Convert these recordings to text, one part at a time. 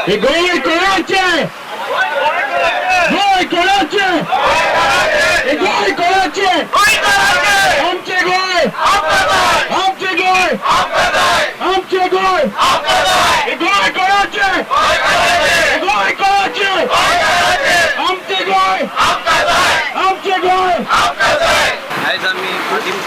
हे गोय कोणाचे गोय कोणाचे हे गोय कोणाचे आमचे गोय आमचे गोय आमचे गोय हे गोय कोणाचे हे गोय कोणाचे आमचे गोय आमचे गोय आयज आमी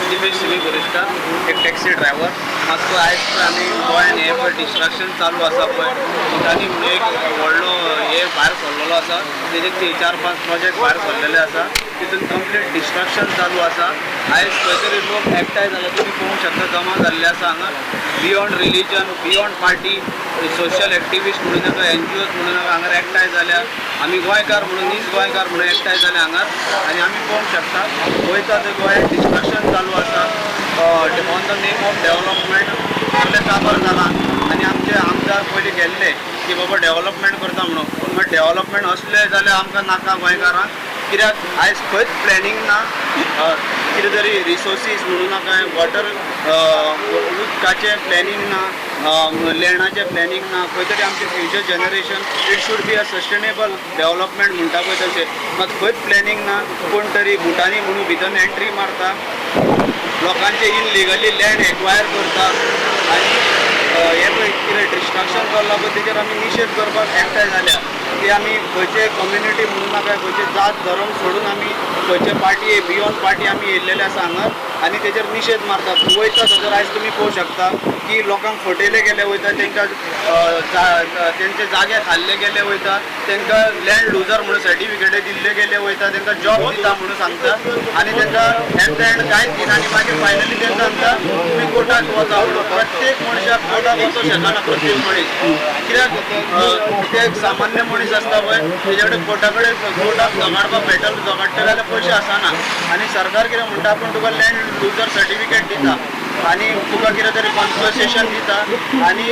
दिवेश सिवी वरिष्ठार एक टॅक्सी ड्रायव्हर मातसो आयज आमी गोंयान हे पळय डिस्ट्रक्शन चालू आसा पळय भुतानी म्हणून एक व्हडलो हे भायर सरलेलो आसा तेजे 4-5 प्रोजेक्ट भायर सरलेले आसा तितून कंप्लीट डिस्ट्रक्शन चालू आसा आयज खंय तरी लोक एकठांय जाले तुमी पळोवंक शकता जमा जाल्ले आसा हांगा beyond religion beyond party social activist म्हणून नाका NGOज म्हणून नाका हांगा एकठांय जाल्या आमी गोंयकार म्हणून नीज गोंयकार म्हणून एकठांय जाले हांगा आनी आमी पळोवंक शकता वयता ते गोंयान डिस्ट्रक्शन चालू आसा on the name of development सगळे काबार जाला आनी आमचे आमदार पयलीं गेल्ले की बाबा डेव्हलपमेंट करता म्हणून पूण मागीर डेव्हलपमेंट असले जाल्यार आमकां नाका गोंयकारांक कित्याक आयज खंयच प्लॅनिंग ना कितें तरी रिसोर्सीस म्हणून नाका वॉटर उदकाचें प्लॅनिंग ना लँडाचें प्लॅनिंग ना खंय तरी आमचें future generation it should be a sustainable development म्हणटा पळय तशें मात खंयच प्लॅनिंग ना कोण तरी भुतानी म्हणून भितर एंट्री मारता लोकांचे इनलिगली लँड एक्वायर करता आनी हे पळय कितें डिस्ट्रक्शन जाल्ला पळय तेजेर आमी निशेध करपाक एकठांय जाल्या की आमी खंयचे कम्युनिटी म्हणून नाका खंयचे जात धर्म सोडून आमी खंयचे पार्टी बियॉन्ड पार्टी आमी येयल्लेले आसा हांगा आनी तेजेर निशेध मारतात वयता थंयसर आयज तुमी पळोवंक शकता की लोकांक फटयले गेले वयता तांकां तेंचे जागे खाल्ले गेले वयता तांकां लँड लुजर म्हणून सर्टिफिकेटी दिल्ले गेले वयता तांकां जॉब दिता म्हणून सांगता आनी तांकां एट द एंड कांयच दिना आनी मागीर फायनली तांकां सांगता तुमी कोर्टाक वचा म्हणून प्रत्येक मनशाक कोर्टाक वचूंक शकना प्रत्येक मनीस कित्याक ते एक सामान्य मनीस आसता पळय तेजे कडेन कोर्टाक झगडपाक मेटल झगडटा जाल्यार पयशे आसना आनी सरकार कितें म्हणटा पूण तुका लँड लुजर सर्टिफिकेट दिता आनी तुका कितें तरी कॉन्सेशन दिता आनी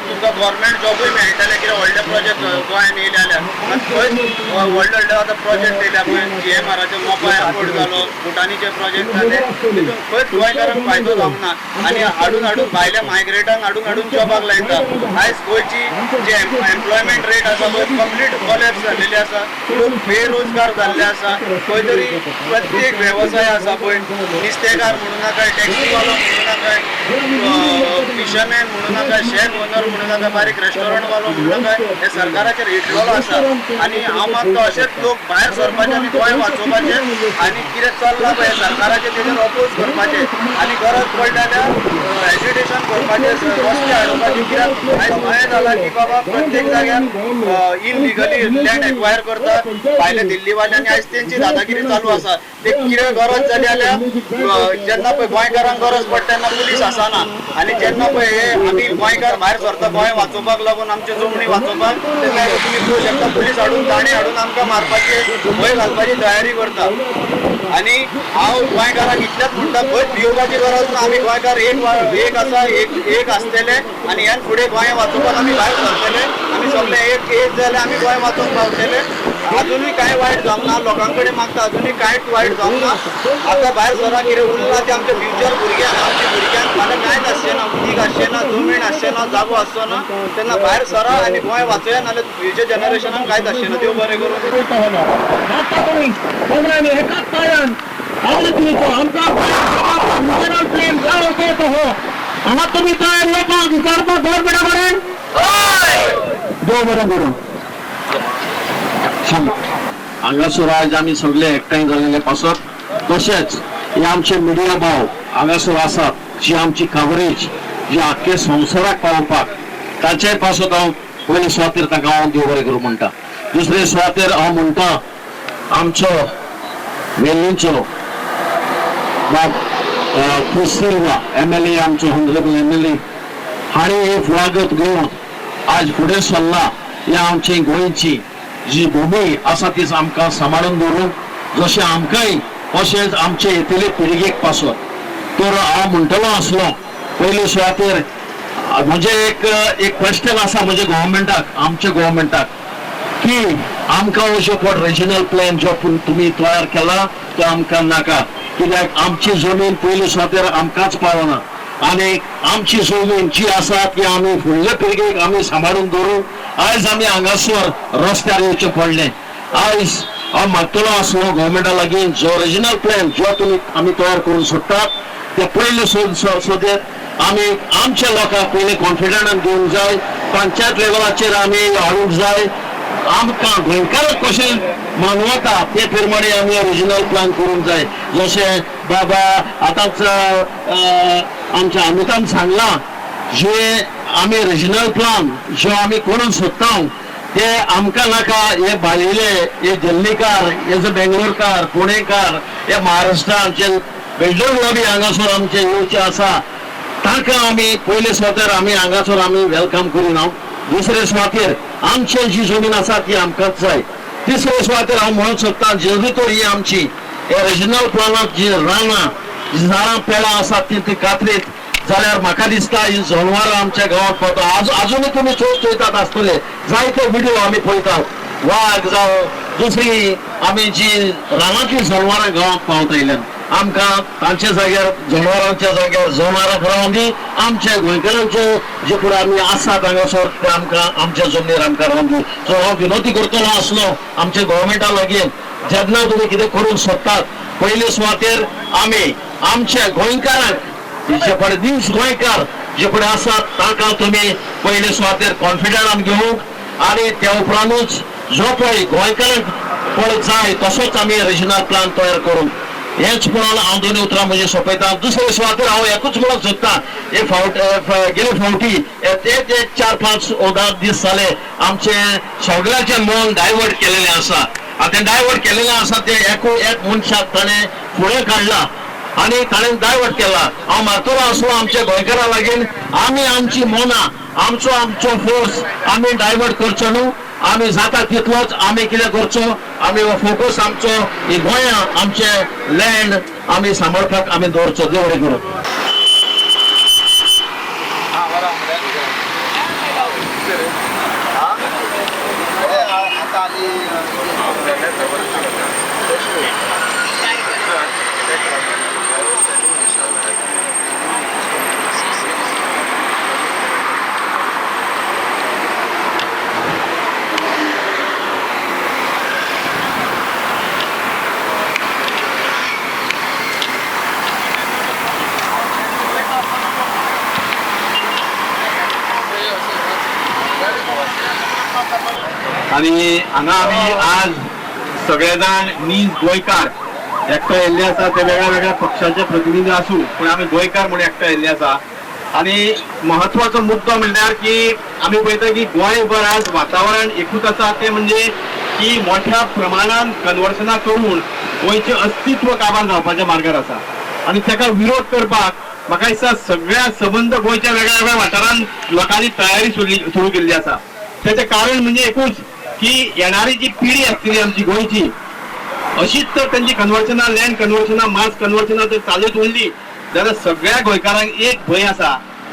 तुका गव्हर्मेंट जॉबूय मेळटले कितें व्हडले प्रोजेक्ट गोंयान येयले जाल्यार खंयच व्हडले व्हडले आतां प्रोजेक्ट येयल्या पळय GMRचे मोपा एअरपोर्ट जालो भुटानीचे प्रोजेक्ट जाले तितून खंयच गोंयकारांक फायदो जावंक ना आनी हाडून भायल्या मायग्रेटांक हाडून जॉबाक लायता आयज गोंयची जे एम्प्लॉयमेंट रेट आसा पळय कंप्लीट कॉलेप्स जाल्लेली आसा लोक बेरोजगार जाल्ले आसा खंय तरी प्रत्येक वेवसाय आसा पळय नुस्तेकार म्हणूं नाका टॅक्सीवालो म्हणूं नाका फिशरमॅन म्हणूं नाका शेफ ओनर म्हणूं नाका बारीक रेस्टॉरंटवालो म्हणूं नाका हे सरकाराचेर हिटलेलो आसा आनी हांव मागता अशेच लोक भायर सरपाचे आनी गोंय वाचोवपाचे आनी कितें चल्लां पळय सरकाराचें तेजेर ऑपोज करपाचे आनी गरज पडटा जाल्यार एज्युकेशन करपाचें रस्ते हाडोवपाचे कित्याक आयज अशें जाला की बाबा प्रत्येक जाग्यार इनलिगली लँड एक्वायर करतात भायल्या दिल्लीवाल्यांनी आयज तेंची दादागिरी चालू आसा ते कितें गरज जाली जाल्यार जेन्ना पळय गोंयकारांक गरज पडटा तेन्ना पुलीस आसना आनी जेन्ना पळय हे आमी गोंयकार भायर सरता गोंय वाचोवपाक लागून आमच्यो जमनी वाचोवपाक तेन्ना तुमी पळोवंक शकता पुलीस हाडून ताणे हाडून आमकां मारपाची भंय घालपाची तयारी करता आनी हांव गोंयकारांक इतलेंच म्हणटा खंयच भिवपाची गरज ना आमी गोंयकार एक आसा एक आसतले आनी ह्यान फुडें गोंय वाचोवपाक आमी भायर सरतले आमी सगळे एक जाल्यार आमी गोंय वाचोवंक पावतले अजुनूय कांय वायट जावंक ना लोकां कडेन मागता अजुनूय कांयच वायट जावंक ना आतां भायर सरा कितें उरलां तें आमच्या फ्युचर भुरग्यांक आमच्या भुरग्यांक फाल्यां कांयच आसचें ना उदीक आसचें ना जमीन आसचें ना जागो आसचो ना तेन्ना भायर सरा आनी गोंय वाचया नाल्यार फ्युचर जनरेशनाक कांयच आसचें ना देव बरें करून हांगा तुमी तयार लोकांक विचारपाक गव्हर्मेंटा कडेन देव बरें करून हांगासर आज आमी सगळे एकठांय जाल्ले पासत तशेंच हे आमचे मिडिया भाव हांगासर आसात जी आमची कवरेज जी आख्खे संवसाराक पावोवपाक ताचे पासत हांव पयले सुवातेर ताका हांव देव बरें करूं म्हणटा दुसरे सुवातेर हांव म्हणटा आमचो वेल्लींचो क्रिस्टिल्वा MLA आमचो हॉनरेबल MLA हाणी हे फुडागत घेवन आज फुडें सरला ह्या आमची गोंयची जी भूमी आसा ती आमकां सांबाळून दवरूंक जशें आमकांय अशेंच आमचे येतले पिळगेक पासत तर हांव म्हणटलो आसलो पयले सुवातेर म्हणजे एक क्वेश्चन आसा म्हणजे गव्हर्मेंटाक आमच्या गव्हर्मेंटाक की आमकां अशें कोण रिजनल प्लॅन जो तुमी तयार केला तो आमकां नाका कित्याक आमची जमीन पयले सुवातेर आमकांच पावना आनी आमची जमीन जी आसा ती आमी फुडले पिळगेक आमी सांबाळून दवरूं आयज आमी हांगासर रस्त्यार येवचे पडले. आयज हांव मागतलो आसलो गव्हर्मेंटा लागीं जो रिजनल प्लॅन जो तुमी आमी तयार करून सोडटात ते पयले सोदेर आमी आमच्या लोकांक पयले कॉन्फिडंटान घेवंक जाय. पंचायत लेवलाचेर आमी हाडूंक जाय. आमकां गोंयकार कशें मानवता ते प्रमाणे आमी रिजनल प्लॅन करूंक जाय. जशें बाबा आतांच आमच्या अमितान सांगलां जे आमी रिजनल प्लॅन जो आमी करून सोदता ते आमकां नाका हे भायले हे दिल्लीकार हे जे बेंगलोरकार पुणेकार हे महाराष्ट्राचे बिल्डर लॉबी हांगासर आमचे येवचे आसा तांकां आमी पयले सुवातेर आमी हांगासर आमी वेलकम करून हांव. दुसरे सुवातेर आमची जी जमीन आसा ती आमकांच जाय. तिसरे सुवातेर हांव म्हणूंक सोदतां जरी तर ही आमची हे रिजनल प्लॅनांत जी रानां जी झाडां पेडां आसात ती कातरीत जाल्यार म्हाका दिसता ही जनवरां आमच्या गांवांत पावता. अजुनूय तुमी चोयतात आसतले जायते व्हिडिओ आमी पळयतात. वाघ जावं दुसरी आमी जी रानांतली जनवरां गांवांत पावतायल्यान आमकां तांच्या जाग्यार जनवरांच्या जाग्यार जनावरां रावून दी आमच्या गोंयकारांचे जे फुडें आमी आसात हांगासर ते आमकां आमच्या जमनीर आमकां रावून दी. सो हांव विनंती करतलो आसलो आमच्या गोवोरमेंटा लागीं जेन्ना तुमी कितें करूंक सोदतात पयले सुवातेर आमी आमच्या गोंयकारांक जे पडे दिवस गोंयकार जे पडे आसात तांकां तुमी पयले सुवातेर कॉन्फिडंटान घेवंक आनी त्या उपरांतूच जो पळय गोंयकारांक पळय जाय तसोच आमी रिजनल प्लॅन तयार करूंक हेच म्हणून हांव दोनूय उतरां म्हणजे सोंपयता. दुसरे सुवातेर हांव एकूच म्हणून सोदतां गेले फावटी एक 4-5 or 10 दीस जाले आमचे सगळ्याचे मन डायवर्ट केलेले आसा. आनी डायवर्ट केलेले आसा ते एक मनशाक ताणें फुडें काडला आणि ताणें डायवर्ट केला. हांव मारतलो आसलो आमच्या गोंयकारां लागीं आमी आमची मनां आमचो फोर्स आमी डायवर्ट करचो न्हू. आमी जाता तितलोच आमी कितें करचो आमी फोकस आमचो ही गोंयां आमचे लँड आमी सांबाळपाक आमी दवरचो. देव बरें करूं. आणि हांगा आमी आज सगळे जाण नीज गोंयकार एकठांय येयल्ले आसा. ते वेगळ्या वेगळ्या पक्षाचे प्रतिनिधी आसूं पूण आमी गोंयकार म्हणून एकठांय येयल्ले आसा. आणि महत्वाचो मुद्दो म्हणल्यार की आमी पळयता की गोंयभर आज वातावरण एकूच आसा ते म्हणजे की मोठ्या प्रमाणात कन्वर्सनां करून गोंयचें अस्तित्व काबार जावपाच्या मार्गार आसा. आणि ताका विरोध करपाक म्हाका दिसता सगळ्या सबंद गोंयच्या वेगळ्या वेगळ्या वाठारांत लोकांनी तयारी सुरू केल्ली आसा. त्याचे कारण म्हणजे एकूच की येणारी जी पिढी आसतली आमची गोंयची अशीच तर त्यांची कन्वर्सनां लँड कन्वर्सनां मास कन्वर्सनां जर चालूच उरली जाल्यार सगळ्या गोंयकारांक एक भंय आसा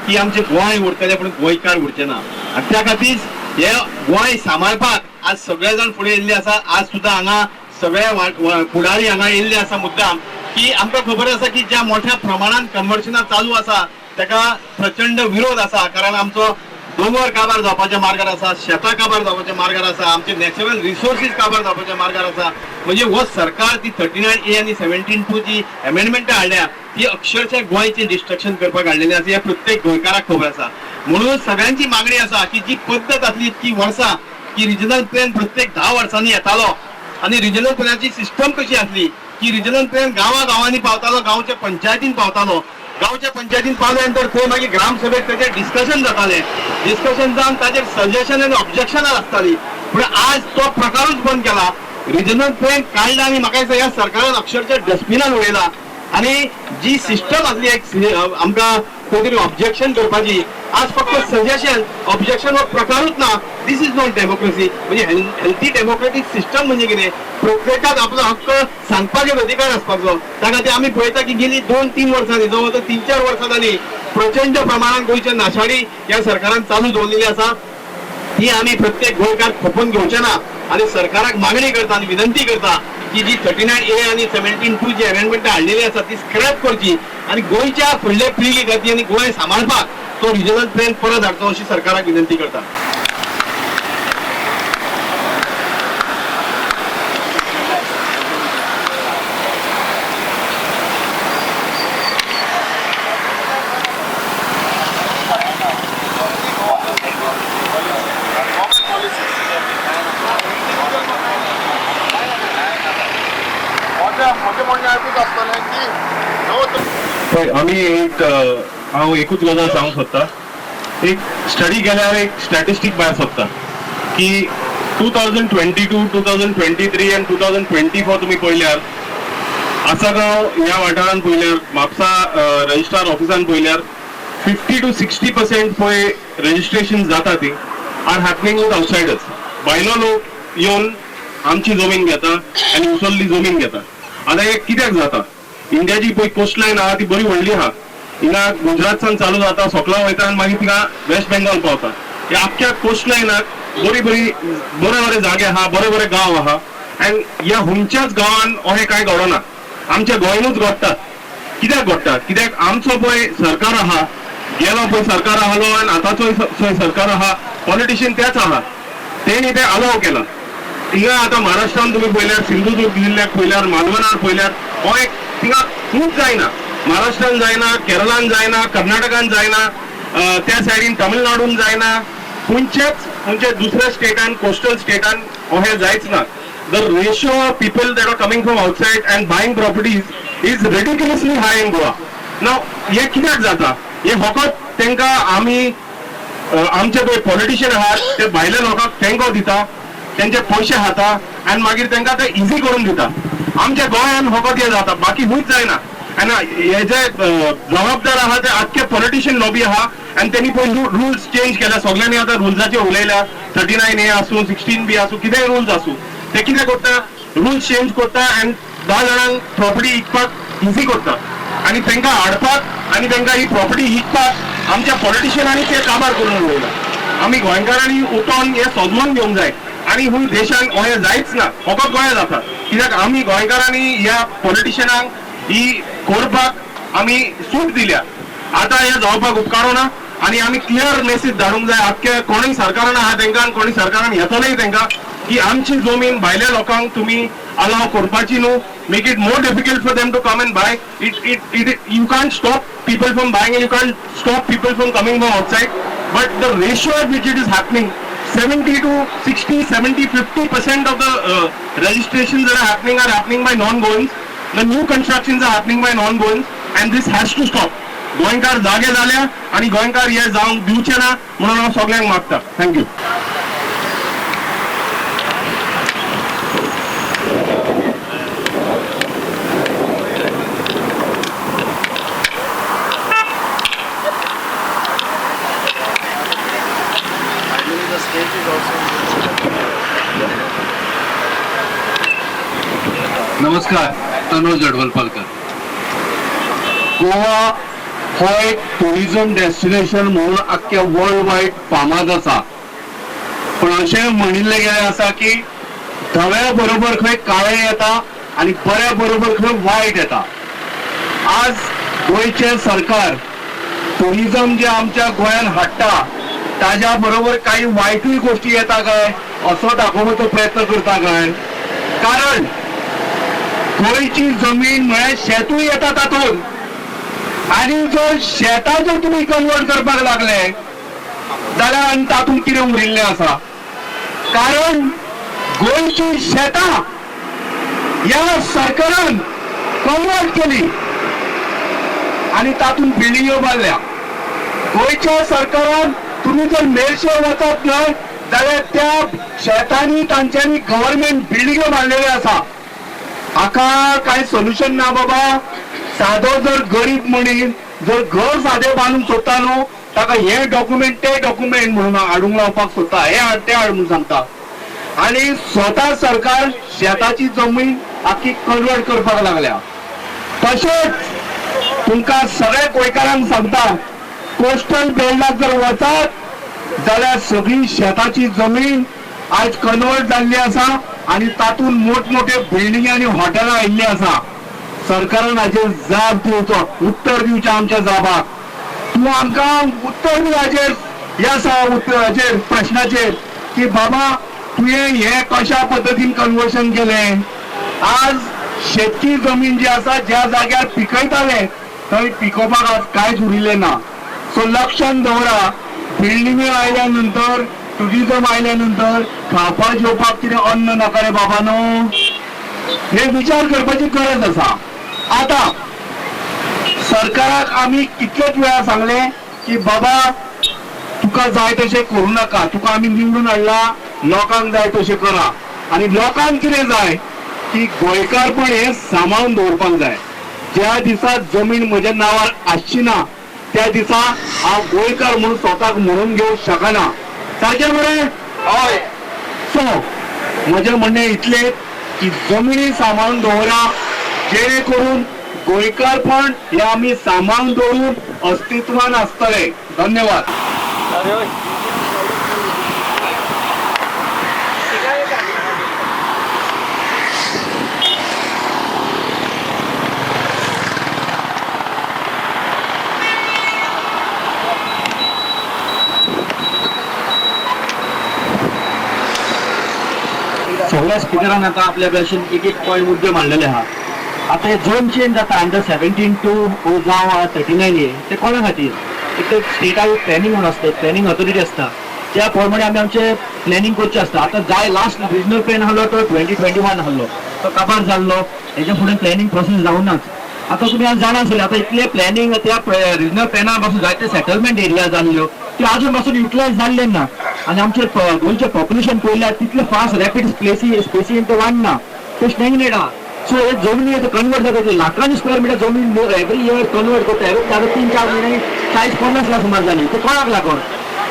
की आमचे गोंय उरतले पूण गोंयकार उरचे ना. आनी त्या खातीर हे गोंय सांबाळपाक आज सगळे जाण फुडें येयल्ले आसा. आज सुद्दां हांगा सगळे फुडारी हांगा येयल्ले आसा मुद्दाम की आमकां खबर आसा की ज्या मोठ्या प्रमाणात कन्वर्सनां चालू आसा ताका प्रचंड विरोध आसा. कारण आमचो दोंगर काबार जावपाच्या मार्गार आसा, शेतां काबार जावपाच्या मार्गार आसा, आमचे नॅचरल रिसोर्सीस काबार जावपाच्या मार्गार आसा. म्हणजे हो सरकार ती 39A आणि 17(2) जी अमेंडमेंट हाडल्या ती अक्षरशः गोंयचे डिस्ट्रक्शन करपाक हाडलेली आसा हे प्रत्येक गोंयकाराक खबर आसा. म्हणून सगळ्यांची मागणी आसा की जी पद्दत आसली इतकी वर्सां की रिजनल प्लॅन प्रत्येक 10 वर्सांनी येतालो आणि रिजनल प्लॅनाची सिस्टम कशी आसली की रिजनल प्लॅन गांवांनी पावतालो, गांवच्या पंचायतीन पावतालो. गांवच्या पंचायतीन पावल्यानंतर थंय मागीर ग्रामसभेक ताचेर डिस्कशन जातालें. डिस्कशन जावन ताचेर सजेशन आनी ऑब्जेक्शनां आसतालीं. पूण आज तो प्रकारूच बंद केला. रिजनल प्लॅन काडला आनी म्हाका दिसता ह्या सरकारान अक्षरशः डस्टबिनान उडयला. आणि जी सिस्टम आसली एक आमकां खंय तरी ऑब्जेक्शन करपाची आज फक्त सजेशन ऑब्जेक्शन हो प्रकारूच ना. दिस इज नॉट डेमोक्रेसी. म्हणजे हेल्थी डेमोक्रेटीक सिस्टम म्हणजे कितें प्रत्येकाक आपलो हक्क सांगपाचो अधिकार आसपाचो. त्या खातीर आमी पळयता की गेली 2-3 वर्सांनी जवळ 3-4 वर्सां जाली प्रचंड प्रमाणात गोंयच्या नाशाडी ह्या सरकारान चालू दवरलेली आसा. ही आमी प्रत्येक गोंयकार खपोवन घेवचे ना. आणि सरकाराक मागणी करता आणि विनंती करता की जी 39A आणि 17(2) जी अमेंडमेंट हाडलेली आसा ती स्क्रॅप करची आणि गोंयच्या फुडले पिळगे खातीर आनी गोंय सांबाळपाक तो रिजनल प्लॅन परत हाडचो अशी सरकाराक विनंती करता. म्हणणें आयकूंक आसतलें की पळय आमी हांव एकूच गजाल सांगूंक सोदतां. एक स्टडी केल्यार एक स्टॅटिस्टीक भायर सरता की 2022, 2023 आनी 2024 तुमी पळयल्यार आसागांव ह्या वाठारांत पळयल्यार म्हापसा रजिस्ट्रार ऑफिसान पळयल्यार 50 to 60% पळय रजिस्ट्रेशन जाता ती आर हॅपनिंग विथ आउटसायडर्स. भायलो लोक येवन आमची जमीन घेता आनी उसल्ली जमीन घेता. आतां हे कित्याक जाता? इंडियाची पळय कोस्ट लायन आहा ती बरी व्हडली आहा. हिंगा गुजरातसान चालू जाता, सोकला वयता आनी मागीर थिंगा वेस्ट बेंगॉल पावता. ह्या आख्ख्या कोस्ट लायनाक बरे बरे जागे आहा, बरे बरे गांव आहा. आनी ह्या हुंच्याच गांवान अशें कांय घडना. आमच्या गोंयांतूच घडटा. कित्याक घडटा? कित्याक आमचो पळय सरकार आहा, गेलो पळय सरकार आहालो आनी आतांचो सरकार आहा, पॉलिटिशियन तेच आहा. तेणी ते अलाव केला. थिंगा आतां महाराष्ट्रान तुमी पळयल्यार, सिंधुदुर्ग जिल्ल्याक पळयल्यार, मालवणार पळयल्यार हो एक थिंगा खूब जायना. महाराष्ट्रान जायना, केरळान जायना, कर्नाटकान जायना, त्या सायडीन तमिळनाडून जायना, खंयचे दुसऱ्या स्टेटान, कोस्टल स्टेटान अशें जायच ना. The ratio of people that are coming from outside and buying properties is ridiculously high in Goa. Now, हे कित्याक जाता? हे फकत तांकां आमी आमचे पळय पॉलिटिशियन आहात ते भायल्या लोकांक तेंको दिता, तेंचे पयशे खाता आनी मागीर तांकां ते इजी करून दिता. आमच्या गोंयान फकत हे जाता, बाकी खूंयच जायना. आनी हे जे जबाबदार आहा ते आख्खे पॉलिटिशियन लॉबी आहा आनी तेणी पळय रुल्स चेंज केल्या. सगळ्यांनी आतां रुल्साचेर उलयल्या. 39A आसूं, 16B आसूं, कितेंय रुल्स आसूं, ते कितें करता? रुल्स चेंज करता आनी 10 जाणांक प्रॉपर्टी विकपाक इजी करता आनी तांकां हाडपाक आनी तांकां ही प्रॉपर्टी विकपाक आमच्या पॉलिटिशियनांनी ते काबार करून उडयला. आमी गोंयकारांनी उठोन हे सोदमून घेवंक जाय आनी हूंय देशान अशें जायच ना, फकत गोंया जाता. कित्याक आमी गोंयकारांनी ह्या पॉलिटिशियनांक ही करपाक आमी सूट दिल्या. आतां हे जावपाक उपकारो ना आनी आमी क्लियर मेसेज धाडूंक जाय आख्खे कोणूय सरकारान आहा तांकां आनी कोणी सरकारान येतलेय तांकां की आमची जमीन भायल्या लोकांक तुमी अलाव करपाची न्हू. Make it more difficult for them to come and buy. You can't stop people from buying and you can't stop people from coming from outside. But the ratio at which it is happening, 70 to 60, 70, 50% of the registrations that are happening by non-Goans. The new constructions are happening by non-Goans and this has to stop. गोंयकार जागे जाल्या आनी गोंयकार हे जावंक दिवचे ना म्हणून हांव सगळ्यांक मागता. थँक्यू. नमस्कार, तनोज जडवलपालकर. गोवा हो एक टुरिझम डेस्टिनेशन म्हणून अख्ख्या वर्ल्ड वायड फामाद आसा. पण अशें म्हणिल्लें गेलें आसा की धव्या बरोबर खंय काळें येता आनी बऱ्या बरोबर खंय वायट येता. आज गोंयचे सरकार टुरिझम जे आमच्या गोंयान हाडटा ताज्या बरोबर काही वायटूय गोष्टी येता काय असो दाखोवपाचो प्रयत्न करता काय? कारण गोंयची जमीन म्हळ्यार शेतूय येता तातूंत आनी जर शेतां जर तुमी कन्वर्ट करपाक लागले जाल्यार आनी तातूंत कितें उरिल्लें आसा? कारण गोंयची शेतां ह्या सरकारान कन्वर्ट केली आनी तातूंत बिल्डिंग्यो बांदल्या. गोंयच्या सरकारान तुमी जर मेरशे वचत न्हय जाल्यार त्या शेतांनी तांच्यांनी गव्हर्नमेंट बिल्डिंग्यो बांदलेल्यो आसा. हाका कांय सोल्युशन ना बाबा. सादो जर गरीब मनीस जर घर सादें बांदूंक सोदता न्हू ताका हे डॉक्युमेंट ते डॉक्युमेंट म्हणून हाडूंक लावपाक सोदता, हे हाड ते हाड म्हणून सांगता. आनी स्वता सरकार शेताची जमीन आख्खी कन्वर्ट करपाक लागल्या. तशेंच तुमकां सगळ्या गोंयकारांक सांगता, कोस्टल बेल्टाक जर वचत जाल्यार सगळी शेताची जमीन आज कन्वर्ट जाल्ली आसा आनी तातूंत मोठमोठे बिल्डिंग आनी हॉटेलां आयिल्लीं आसा. सरकारान हाचेर जाप दिवचो, उत्तर दिवचें आमच्या जाबाक. तूं आमकां उत्तर दी हाचेर, ह्या हाचेर प्रश्नाचेर की बाबा तुवें हे कशा पद्दतीन कन्वर्शन केलें. आज शेतकी जमीन जी आसा ज्या जाग्यार पिकयताले थंय पिकोवपाक आज कांयच उरिल्लें ना. सो लक्षांत दवरा, बिल्डिंग्यो आयल्या नंतर, टुरिझम आयल्या नंतर खावपाक जेवपाक कितें अन्न नाका रे बाबानो. हे विचार करपाची गरज आसा. आता सरकाराक आमी कितलेच वेळा सांगले की बाबा तुका जाय तशें करू नाका, तुका आमी निवडून हाडला, लोकांक जाय तशें करा. आणि लोकांक कितें जाय की गोंयकारपण हे सांबाळून दवरपाक जाय. ज्या दिसा जमीन म्हज्या नांवार आसची ना त्या दिसा हांव गोंयकार म्हणून स्वताक म्हणून घेवंक शकना. सारकें मरे? हय. सो म्हजें म्हणणें इतलें की जमिनी सांबाळून दवरा, जेणे करून गोंयकारपण हे आमी सांबाळून दवरून अस्तित्वान आसतले. धन्यवाद. सगळ्या स्पिकरान आता आपल्या भाशेन एक एक पॉईंट मुद्दे मांडलेले आहात. आता हे झोन चेंज जाता अंडर 17 टू जावं 39 ते कोणा खातीर? एक तर स्टेटाक प्लॅनिंग म्हणून आसता, प्लॅनिंग ऑथॉरिटी आसता, त्या प्रमाणे आमी आमचे प्लॅनिंग करचे आसता. आता जाय लास्ट रिजनल प्लॅन आहलो तो 2021 आहलो, तो काबार जाल्लो, हेच्या फुडें प्लॅनिंग प्रोसेस जावनाच. आता तुम्ही आज जाणा आसतले आता इतले प्लॅनिंग त्या रिजनल प्लॅना पासून जायते सेटलमेंट एरिया जाल्ल्यो त्यो अजून पासून युटिलायज जाल्ले ना. आणि आमचे गोंयचे पॉप्युलेशन पळयल्यार तितले फास्ट रॅपीड स्पेसीन ते वाडना, ते स्टॅग्नेट आहा. सो हे जमनी कन्वर्ट जाता लाखांनी स्क्वेअर मिटर जमीन एव्हरी इयर कन्वर्ट करता. आता 3-4 महिन्यांनी 40-50 लाख सुमार जाली. ते कोणाक लागून?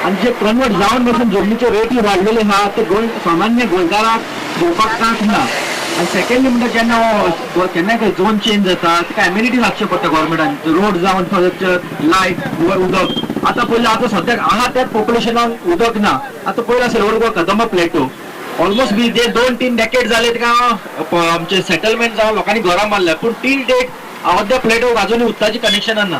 आणि जे कन्वर्ट जावन पासून जमनीचे रेटी वाडलेले आहा ते सामान्य गोंयकाराक घेवपाक कांच ना. आणि सेकंडली म्हणजे जेन्ना केन्नाय झोन चेंज जाता तिका एम्युनिटी लागचे पडटा गव्हर्मेंटान, रोड जावन इन्फ्रास्ट्रक्चर, लायट, उदक. आता पयलीं आता सद्याक हांगा त्याच पॉप्युलेशनाक उदक ना. आता पयलीं असेल वरगो कदंबा प्लेटो ऑलमोस्ट बी जे 2-3 डेकेड जाले तिका आमचे सेटलमेंट जावन लोकांनी घरां बांदल्या, पूण टील डेट अवद्या प्लेटो अजूनय उदकाची कनेक्शनां ना.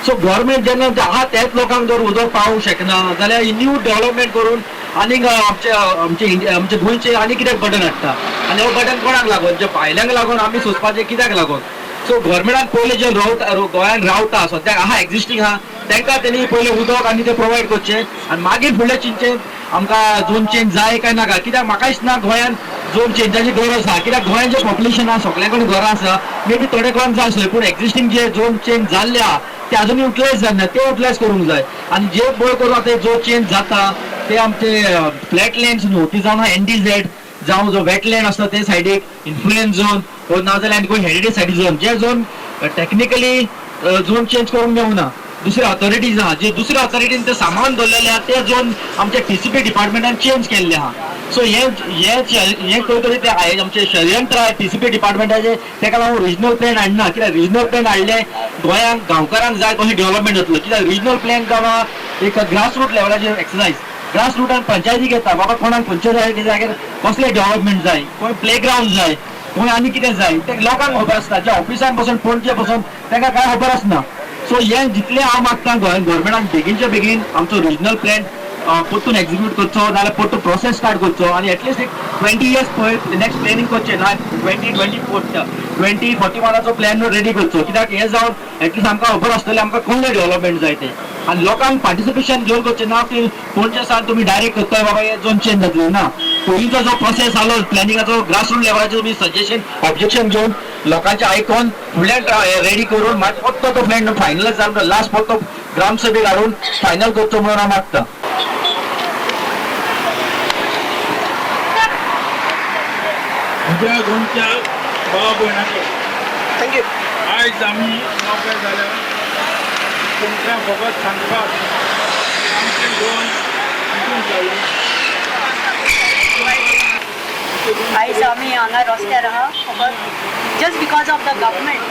सो गव्हर्मेंट जेन्ना आहा त्याच लोकांक जर उदक पावूंक शकना जाल्यार न्यू डेव्हलपमेंट करून आनीक आमचे गोंयचे आनी कित्याक बटन हाडटा. आनी हो बटन कोणाक लागून? जे भायल्यांक लागून आमी सोंसपाचें कित्याक लागून? सो गव्हर्मेंटान पयले जे गोंयान रावता सद्याक आहा एक्झिस्टींग आहा तांकां तेणी पयले उदक आनी ते प्रोवायड करचे आनी मागीर फुडले चिंतचे आमकां झोन चेंज जाय काय नाका. कित्याक म्हाका दिसना गोंयान झोन चेंजाची गरज आहा, कित्याक गोंयान जे पॉप्युलेशन आहा सगळ्या कडेन घरां आसा, मे बी थोडे कोणाक जाय आसले, पूण एक्झिस्टींग जे झोन चेंज जाल्ले आहा ते अजून युटिलायज जायना, ते युटिलायज करूंक जाय. आनी जे पळय करून आतां झोन चेंज जाता ते आमचे फ्लॅट लँड्स न्हू, ती जावन NDZ जावं जो वेटलँड आसता ते सायडीक इन्फ्लुएन्स झोन नाजाल्यार गोंय हेरिटेज सायडी झोन, जे झोन टेक्निकली झोन चेंज करूंक मेळना. दुसरे ऑथॉरिटीज आहा जे दुसऱ्या ऑथॉरिटीन ते सांबाळून दवरलेले आहा ते झोन आमच्या TCP डिपार्टमेंटान चेंज केल्ले आहा. सो हे खंय ते आमचे षडयंत्र आहे TCP डिपार्टमेंटाचे, तेका लागून रिजनल प्लॅन हाडना. कित्याक रिजनल प्लॅन हाडले गोंयांक गांवकारांक जाय तशें डेव्हलपमेंट जातलो. कित्याक रिजनल प्लॅन जावा एक ग्रासरूट लेवलाचेर एक्सरसायज, ग्रासरूटान पंचायती घेता बाबा कोणाक पंचायती जाग्यार कसले डेव्हलपमेंट जाय, कोण प्लेग्रावंड जाय, कोण आनी कितें जाय ते लोकांक खबर आसता. ज्या ऑफिसान बसून पणजे बसून तांकां कांय खबर आसना. सो हे जितले हांव मागता गव्हर्मेंटान बेगीनच्या बेगीन आमचो रिजनल प्लॅन परतून एक्झिक्यूट करचो नाल्यार परतून प्रोसेस स्टार्ट करचो आनी एटलिस्ट एक 20 years पळय नेक्स्ट प्लॅनिंग करचें ना 2041 प्लॅन रेडी करचो. कित्याक हे जावन एटलिस्ट आमकां खबर आसतलें आमकां कसलें डेव्हलपमेंट जाय तें. आनी लोकांक पार्टिसिपेशन घेवन करचें ना की कोणच्या साल तुमी डायरेक्ट करताय बाबा हे झोन चेंज जातलें ना. पयलींचो जो प्रोसेस आलो प्लॅनिंगाचो ग्रासरूट लेवलाचेर तुमी सजेशन ऑब्जेक्शन घेवन लोकांचे आयकून फुडल्यान रेडी करून मागीर फक्त तो प्लॅन फायनल जावन लास्ट फक्त ग्रामसभेक हाडून फायनल करचो म्हणून हांव मागता. म्हज्या गोंयच्या भावा भयणांचो आयज आमी नोकऱ्या जाल्यार तुमकां फकत सांगपाक आमचें गोंय हितून जाल्लें. आयज आमी हांगा रस्त्यार आहा फकत just because of the government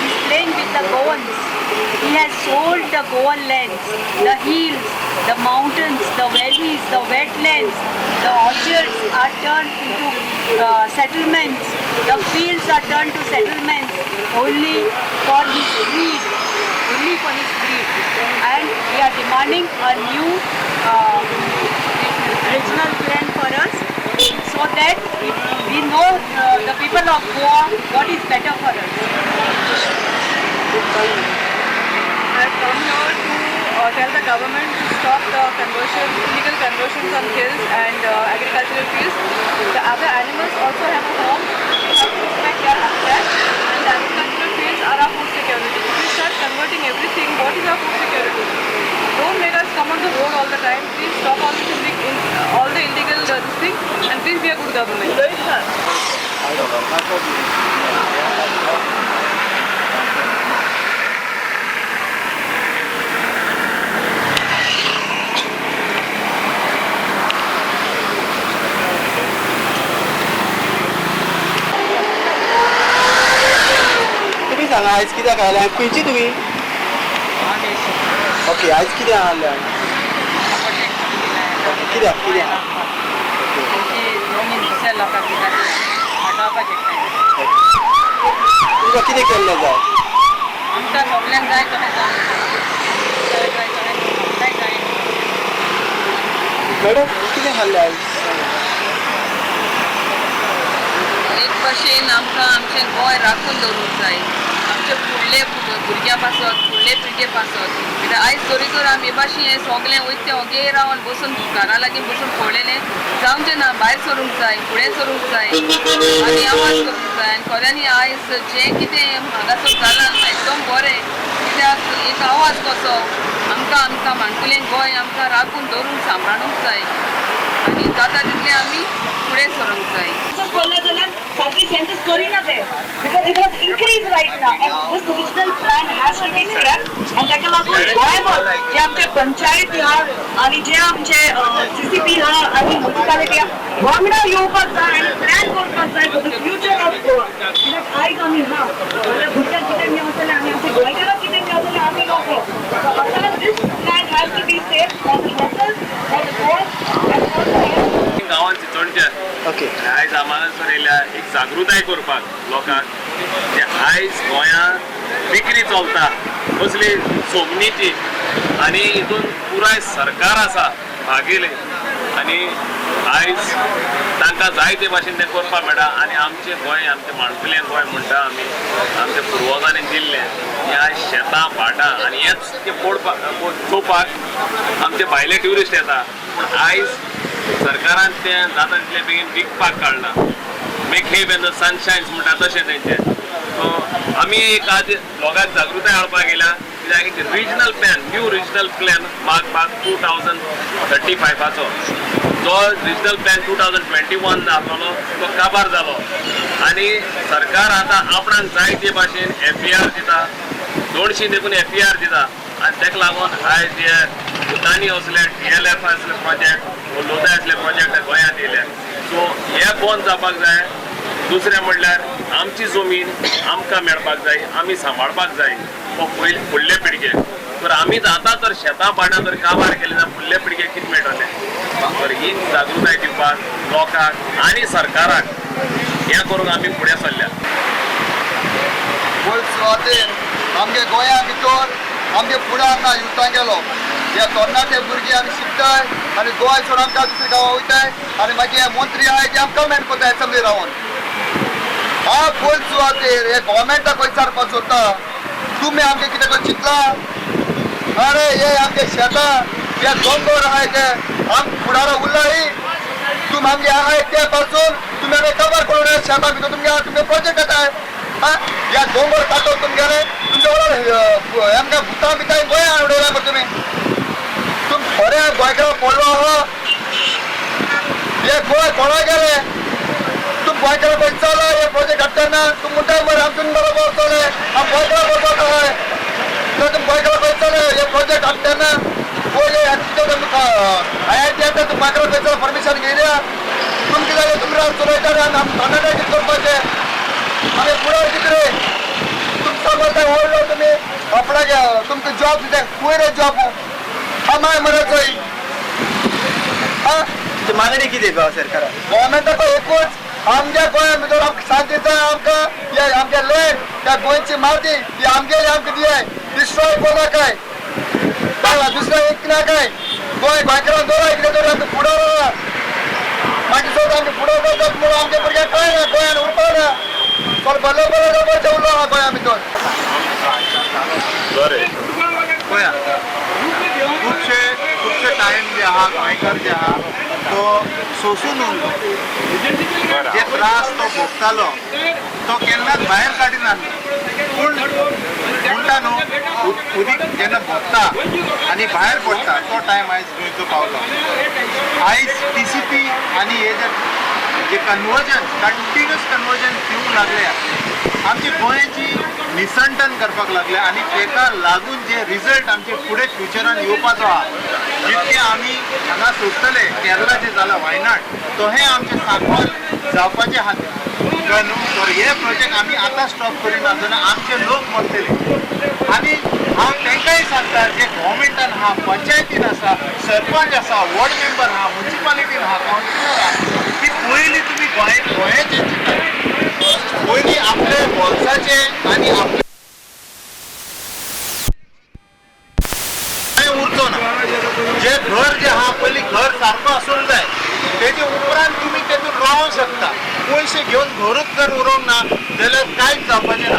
is playing with the Goans. He has sold the Goan lands, the hills, the mountains, the valleys, the wetlands, the orchards are turned into settlements, the fields are turned to settlements only for his greed, and we are demanding a new regional plan for us so that we know the people of Goa what is better for us. I've come here to tell the government to stop the illegal conversions on hills and agricultural fields. The other animals also have a home. everything, what is our food security? Don't make us come on the road all the time. Please stop all the illegal this thing, and please be a good government. तुम्ही सांगा आयज कित्याक आयल्या खंयची तुमी okay आयज कित्याक आयल्या कित्याक कित्याक तुमकां कितें केल्लें जाय आमकां सगळ्यांक जाय तशें मॅडम कितें खाल्लें आयज एक भाशेन आमकां आमचें गोंय राखून दवरूंक जाय आमचे फुडले भुरग्यां पासत फुडले पिळगे पासत कित्याक आयज जरी तर आमी हे भाशेन हें सगलें वयते ओगे रावन बसून घरा लागीं बसून पळयलें जावचें ना भायर सरूंक जाय फुडें सरूंक जाय आनी आवाज करूंक जाय आनी खऱ्यांनी आयज जें कितें हांगासर जालां एकदम बरें कित्याक एक आवाज कसो आमकां माणकुलें गोंय आमकां राखून दवरूंक सांबाळूंक जाय आनी जाता तितलें आमी फुडें सरूंक जाय Sadly census करिना ते because it has increased right now and this regional plan has to be scrapped and ताका लागून गोंयभर जे आमचे पंचायत ह्या आणि जे आमचे CCP ह्या आणि म्युनिसिपालिटी वांगडा येवपाक जाय आनी प्लॅन करपाक जाय for the future of Goa कित्याक आयज आमी हा भुरग्यांक कितें मेळटलें आनी आमच्या गोंयकारांक कितें मेळटलें आमी नको so this plan has to be safe for the locals for the poor and for the गांवांत चिंचोणचे ओके आयज आम्हाला येयल्या एक जागृताय करपाक लोकांक जे आयज गोंयांत विक्री चलता कसली सोमनीची आनी हितून पुराय सरकार आसा भागिले आनी आयज तांकां जाय ते भाशेन तें करपाक मेळटा आनी आमचें गोंय आमचें माणकुलें गोंय म्हणटा आमी आमच्या पुर्वजांनी दिल्लें हें आयज शेतां भाटां आनी हेंच तें पळोवपाक आमचे भायले ट्युरिस्ट येता पूण आयज सरकारान तें जाता तितले बेगीन विकपाक काडला मेक हेव इन द सनशायन्स म्हणटा तशें तेंचें सो आमी एक आज लोकांक जागृताय हाडपाक येयल्या कित्याक एक regional plan new regional plan मागपाक 2035चो जो रिजनल प्लॅन 2021 जाल्लो तो काबार जालो आनी सरकार आतां आपणाक जाय ते भाशेन FER दिता 200 देखून FER दिता आनी ताका लागून आयज जे भुतानी असले TLF असले प्रोजेक्ट लोताय असले प्रोजेक्ट गोंयांत येयले सो हे बंद जावपाक जाय दुसरें म्हणल्यार आमची जमीन आमकां मेळपाक जाय आमी सांबाळपाक जाय फुडले पिळगे तर आमी जाता तर शेतां पाण्यां जर काबार केले जाल्यार फुडले पिळगेक कितें मेळटलें तर ही जागृताय दिवपाक लोकांक आनी सरकाराक हें करूंक आमी फुडें सरल्या गोंय सुवातेर आमगे गोंया भितर आमगे फुडार युद्धां गेलो हे तरणाटे भुरगे आमी शिकताय आनी गोंय सोडून आमकां दुसऱ्या गांवां वयताय आनी मागीर हे मंत्री आहाय ते आमकां कमेंट कोताय एसेंब्ली रावन हांव गोंय सुवातेर हे गोवोरमेंटाक विचारपाक सोदता तुमी आमगे कितें तो चिंतला अरे हे आमगे शेतां हे दोंगर आहाय ते आमकां फुडारां उरलाय तुमी आमगे आहाय ते पासून तुमी आमी कवर करून शेतां भितर तुमगे प्रोजेक्ट येताय या दोंगर काटोवन तुमगेले तुमचे वांगडा आमकां भुतां बितां गोंयांत उडयला मरे तुमी तुम खरें गोंयकार पडलो आहा हे गोंय कोणा गेले तुम गोंयकारा पळय चला हे प्रोजेक्ट हाडटना तुम म्हणटाय मरे आमचून बरोबर चले आम गोंयकारा बरोबर आहाय तर तुम गोंयकारा पळय चले हे प्रोजेक्ट हाडटना पळय तुमकां IIT येता तुम गोंयकारा पळय चला परमिशन घेयल्या तुम कितें जालें तुमी राव चलयता आनी आमी तरणाटे कितें करपाचें आमी फुडार कितें तुम सांबाळटाय व्हडलो तुमी आपणाक तुमकां जॉब दिताय खूंय रे जॉब आमाय मरे चोय मागणी कितें गो सरकारान गोवोरमेंटाक एकूच आमच्या गोंया भितर आमकां शांती जाय आमकां हे आमगे लँड त्या गोंयची माती ही आमगेली आमकां दियाय डिस्ट्रॉय कोनाकाय दुसरें एक नाकाय गोंय गोंयकारांक दवराय कितें तरी आमकां फुडार रावा मागीर सोद आमकां फुडार करतात म्हणून आमच्या भुरग्यांक कळना गोंयान उरपा ना पण भले भले जावपाचें उरलो आहा गोंया भितर पळया खुबशे टायम जे आहा गोंयकार जे आहा तो सोंसून उरलो जे त्रास तो भोगतालो तो केन्नाच भायर काडिनासलो पूण म्हणटा न्हू उदीक जेन्ना भोगता आनी भायर पडटा तो टायम आयज गोंयचो पावलो आयज TCP आनी हे जे कन्वर्जन कंटिन्युअस कन्वर्जन दिवंक लागल्या आमची गोंयची निसंटन करपाक लागले आनी तेका लागून जे रिजल्ट आमचे फुडें फ्युचरान येवपाचो आहा जितके आमी हांगा सोदतले केरला जे जाला वायनाड तो हे आमचे सांगोल जावपाचे आहा कळ्ळें न्हू तर हे प्रोजेक्ट आमी आतां स्टॉप करिना जाल्यार आमचे लोक मरतले आनी हांव तांकांय सांगता जे गव्हर्मेंटान आहा पंचायतीन आसा सरपंच आसा वॉर्ड मेंबर आहा म्युनिसिपालिटीन आहा कावन्सिलर आहा की पयलीं तुमी गोंयाचे चिंतता पयलीं आपले बोल्साचे आनी आपले उरचो ना जे घर जे आहा पयलीं घर सारको आसूंक जाय तेजे उपरांत तुमी तेतून रावूंक शकता पयशे घेवन घरूच जर उरोंक ना जाल्यार कांयच जावपाचें ना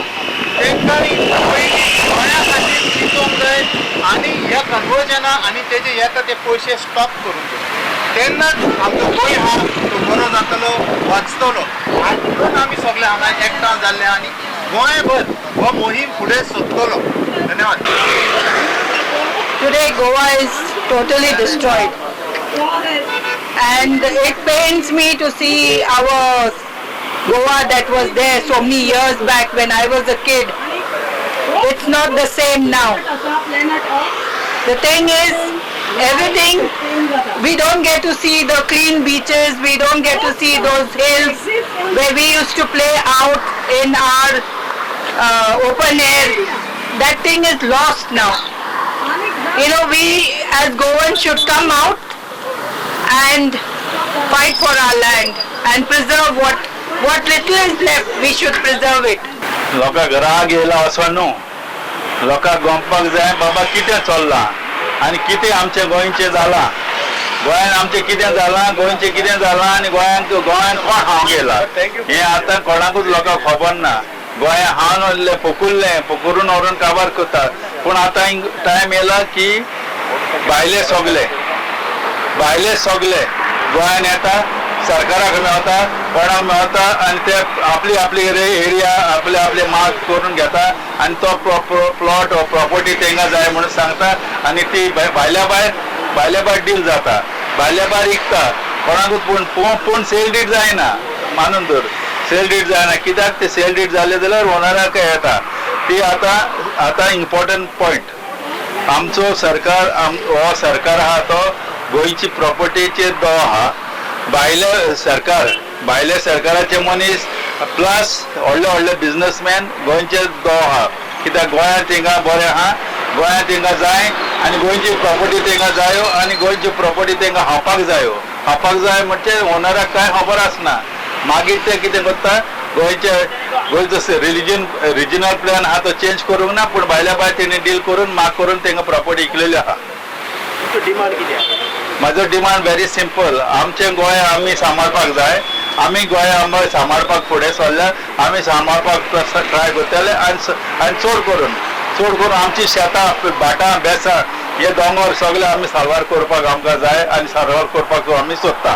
तेंकांय पयलीं गोंया खातीर चिंतूंक जाय आनी ह्या कन्वर्जना आनी तेजे येता ते पयशे स्टॉप करूंक जाय तेन्नाच आमचो गोंय हा तो बरो जातलो वाचतलो आनी म्हणून आमी सगळे हांगा एकठांय जाल्ले आनी गोंयभर हो मोहीम फुडें सरतलो धन्यवाद. Today Goa is totally destroyed and it pains me to see our Goa that was there so many years back when I was a kid. It's not the same now. The thing is, everything, we don't get to see the clean beaches, we don't get to see those hills where we used to play out in our open air. That thing is lost now. You know, we as Goans should come out and fight for our land and preserve what little is left. We should preserve it. लोकां घरा गेला वचोन न्हू लोकांक गमपाक जाय बाबा कितें चल्लां आनी कितें आमचें गोंयचें जालां गोंयान आमचें कितें जालां गोंयचें कितें जालां आनी गोंयान कोण हांव गेला हें आतां कोणाकूच लोकांक खबर ना गोंया हावन व्हरलें पोकुरून व्हरून काबार करतात पूण आतां टायम येयला की भायले सगळे गोंयान येता सरकाराक मेवता कोणाक मेवता आनी ते आपली एरिया आपले मार्क करून घेता आनी तो प्लॉट वा प्रॉपर्टी तांकां जाय म्हणून सांगता आनी ती भायल्या भायर डील जाता भायल्या भायर विकता कोणाकूच पूण सेल डीड जायना मानून दवर सेल डीड जायना कित्याक ते सेल डीड जाले जाल्यार ओनराक येता ती आतां इम्पॉर्टंट पॉयंट आमचो सरकार हो सरकार आहा तो गोंयची प्रॉपर्टीचेर दो आहा भायले सरकाराचे मनीस प्लस व्हडले बिझनेसमॅन गोंयचे दो आहा कित्याक गोंयांत तेंकां बरें आहा गोंयांत तेंकां जाय आनी गोंयची प्रॉपर्टी तेंकां जायो आनी गोंयची प्रॉपर्टी तेंकां हावपाक जाय म्हणजे ओनराक कांय खबर आसना मागीर ते कितें करता गोंयचो रिजनल प्लॅन आहा तो चेंज करूंक ना पूण भायल्या भायर तेणी डील करून माग करून तेंकां प्रॉपर्टी विकलेली आहा. डिमांड कितें म्हाजो डिमांड व्हेरी सिंपल आमचें गोंय आमी सांबाळपाक जाय आमी गोंय सांबाळपाक फुडें सरल्यार आमी सांबाळपाक ट्राय करतले आनी चड करून आमची शेतां भाटां बेसां हे दोंगर सगळे आमी सारवार करपाक आमकां जाय आनी सारवार करपाक आमी सोदता.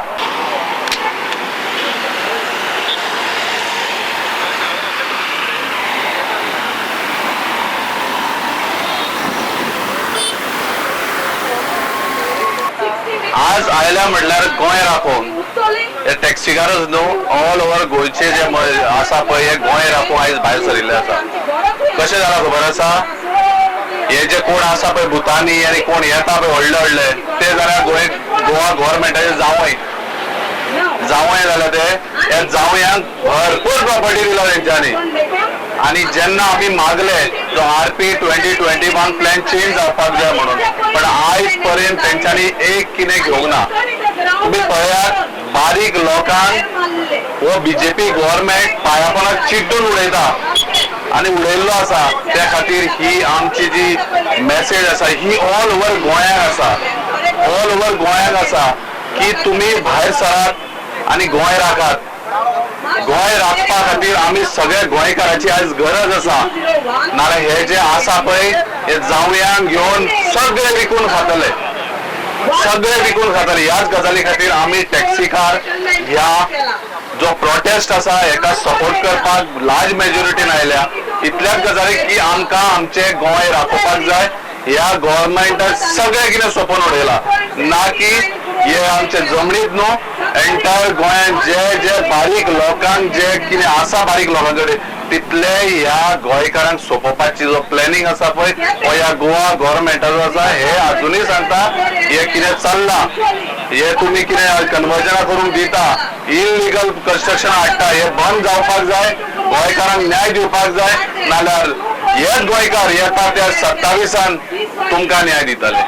आज आयल्या म्हटल्यार गोंय राखोवंक हे टॅक्सीकारूच न्हू ऑल ओव्हर गोंयचे जे आसा पळय हे गोंय राखोवंक आयज भायर सरिल्ले आसा. कशें जालां खबर आसा हे जे कोण आसा पळय भुतानी आनी कोण येता पळय व्हडले ते जाल्यार गोवा गव्हर्मेंटाचे जावय जाल्यार ते ह्या जावयांक भरपूर प्रॉपर्टी दिला तेंच्यांनी आनी जेन्ना आमी मागले तो RP 2021 प्लॅन चेंज जावपाक जाय म्हणून पण आयज पर्यंत तेंच्यांनी एक कितें घेवंक ना. तुमी पळयात बारीक लोकांक हो BJP गव्हर्मेंट पायापणाक चिड्डून उडयता आनी उडयल्लो आसा त्या खातीर ही आमची जी मॅसेज आसा ही ऑल ओव्हर गोंयाक आसा की तुमी भायर सरात आनी गोंय राखात. गोंय राखपा खातीर आमी सगळ्या गोंयकारांची आयज गरज आसा नाल्यार हे जे आसा पळय हे जावयांक घेवन सगळे विकून खातले ह्याच गजाली खातीर आमी टॅक्सीकार ह्या जो प्रोटेस्ट आसा हेका सपोर्ट करपाक लार्ज मेजॉरिटीन आयल्या इतल्याच गजाली की आमकां आमचे गोंय राखोवपाक जाय. ह्या गव्हर्मेंटान सगळे कितें सोपोवन उडयला. ना की हे आमचे जमनीत न्हू एंटायर गोंयांत जे बारीक लोकांक जे कितें आसा बारीक लोकां कडेन तितले ह्या गोंयकारांक सोपोवपाची जो प्लॅनिंग आसा पळय हो ह्या गोवा गव्हर्मेंटाचो आसा. हे अजुनूय सांगता हे कितें चल्लां हे तुमी कितें कन्वर्जनां करूंक दिता इलिगल कन्स्ट्रक्शन हाडटा हे बंद जावपाक जाय. गोंयकारांक न्याय दिवपाक जाय नाल्यार हेच गोंयकार येता त्या 27 तुमकां न्याय दितले.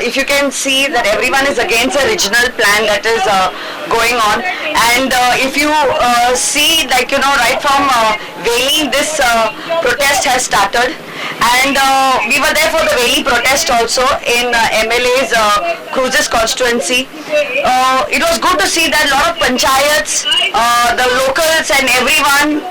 If you can see that everyone is against a regional plan that is going on, and if you see, like, you know, right from Veli, this protest has started, and we were there for the Veli protest also in MLA's Cruises constituency. It was good to see that a lot of panchayats, the locals and everyone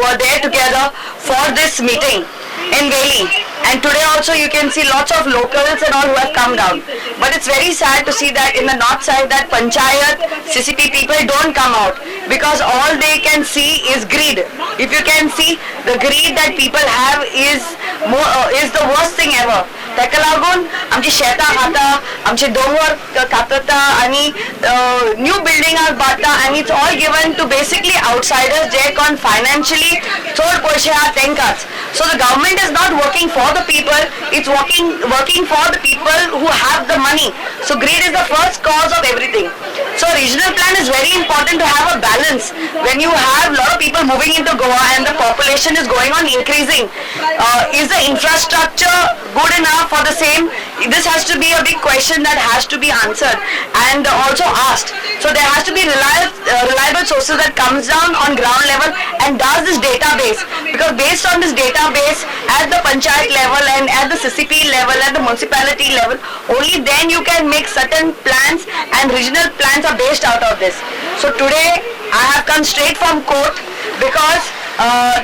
were there together for this meeting in Veli. And today also you can see lots of locals and all who have come down. But it's very sad to see that in the north side that Panchayat, CCP people don't come out because all they can see is greed. If you can see, the greed that people have is the worst thing ever. ताका लागून आमची शेतां खाता, आमचे दोंगर कापता आनी new बिल्डिंगां बांदता आनी it's all given to basically outsiders जे कोण फायनान्शियली चड पयशे आहा तेंकाच. So the government is not working for the people, it's working for the people who have the money. So greed is the first cause of everything. So regional plan is very important to have a balance. When you have a lot of people moving into Goa and the population is going on increasing, is the infrastructure good enough for the same? This has to be a big question that has to be answered and also asked. So there has to be reliable sources that comes down on ground level and does this database, because based on this database at the panchayat level and at the CCP level, at the municipality level, only then you can make certain plans, and regional plans are based out of this. So today I have come straight from court because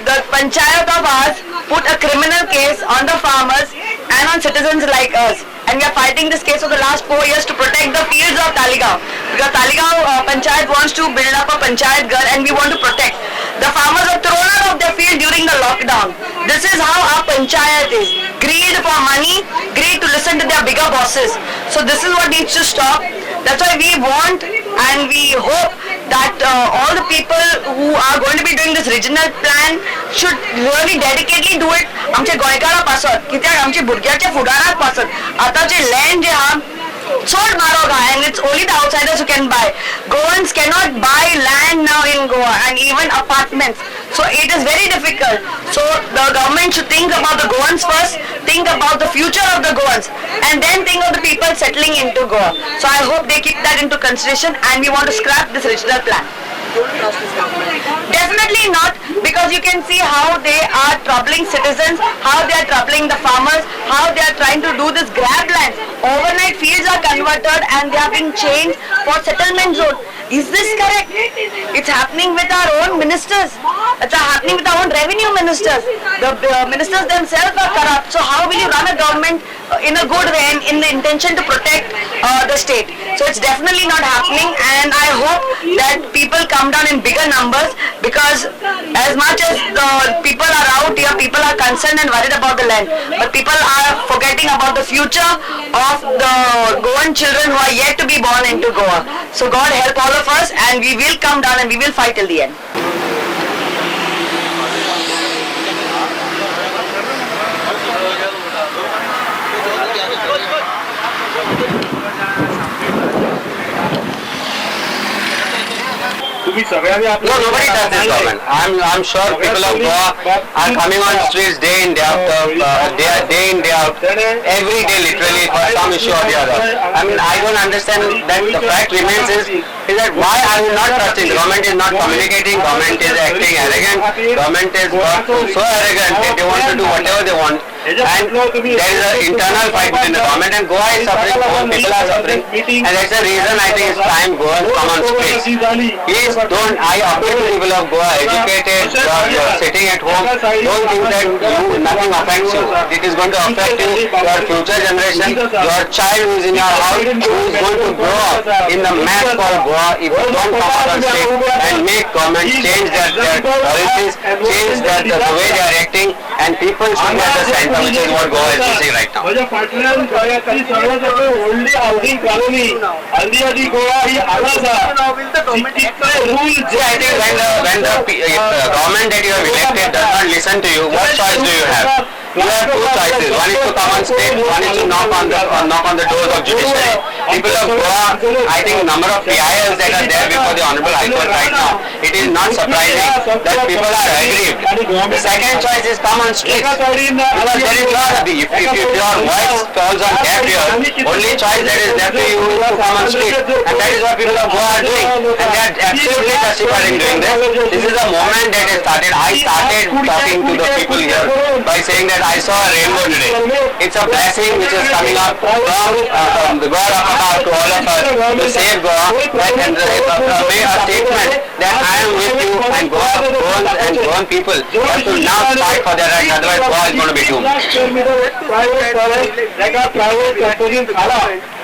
the panchayat of ours put a criminal case on the farmers and on citizens like us, and we are fighting this case for the last 4 years to protect the fields of Taligaon, because Taligaon panchayat wants to build up a panchayat ghar and we want to protect. The farmers are thrown out of their field during the lockdown. This is how our panchayat is. Greed for money, greed to listen to their bigger bosses. So this is what needs to stop. That's why we want and we hope that all the people who are going to be doing this regional plan should really dedicatedly do it. आमचे गोंयकारा पासत, कित्याक आमचे भुरग्याच्या फुडाराक पासत आतांचे land जे आहा चड म्हारग आहा, and it's only the outsiders who can buy. Goans cannot buy land now in Goa and even apartments. So it is very difficult. So the government should think about the Goans first, think about the future of the Goans, and then think of the people settling into Goa. So I hope they keep that into consideration, and we want to scrap this regional plan. Don't trust this government. Definitely not, because you can see how they are troubling citizens, how they are troubling the farmers, how they are trying to do this grab land. Overnight fields are converted and they are being changed for settlement zone. Is this correct? It's happening with our own ministers. It's happening with our own revenue ministers. The ministers themselves are corrupt. So how will you run a government in a good way and in the intention to protect the state? So it's definitely not happening, and I hope that people come down in bigger numbers, because as much as the people are out here, people are concerned and worried about the land, but people are forgetting about the future of the Goan children who are yet to be born into Goa. So God help all of us, and we will come down and we will fight till the end. No, nobody does this government. I'm sure people of Goa are coming on streets day in, day out, day in, day out, every day literally for some issue or the other. I mean, I don't understand that. The fact remains is that why are we not trusting? Government is not communicating, government is acting as arrogant government is got so arrogant that they want to do whatever they want. And there is an internal fight between the government and Goa is suffering, people are suffering, and that's the reason I think it's time Goa come on streets. Please don't, I appeal to people of Goa, educated, you're sitting at home, don't think that nothing affects you. It is going to affect you, your future generation, your child who is in your house, who is going to grow up in the mess called Goa if you don't come out on stage and make government change their policies, change the way they are acting, and people should be at the center, which is what Goa is missing right now. माझ्या पाटल्यान गोंयांतली सर्वात व्हडली housing colony आदिवासी गोवा ही आसा कितले rule See, I think when the government that you have elected does not listen to you, what choice do you have? You have two choices. One is to come on stage, one is to knock on the doors of judiciary. People of Goa, I think number of PILs that are there before the Honorable High Court right now, it is not surprising that people are aggrieved. The second choice is come on streets. Because there is not, if your voice falls on deaf ears, only choice that is left to you is to come on streets. And that is what people of Goa are doing. And they are absolutely justified in doing this. This is a moment that has started. I started talking to the people here by saying that I saw a rainbow today. It's a blessing which is coming up from the God of Allah to all of us to save Goa and make a statement that I am with you and Goa and Goan people have to now fight for their rights, otherwise Goa is going to be doomed.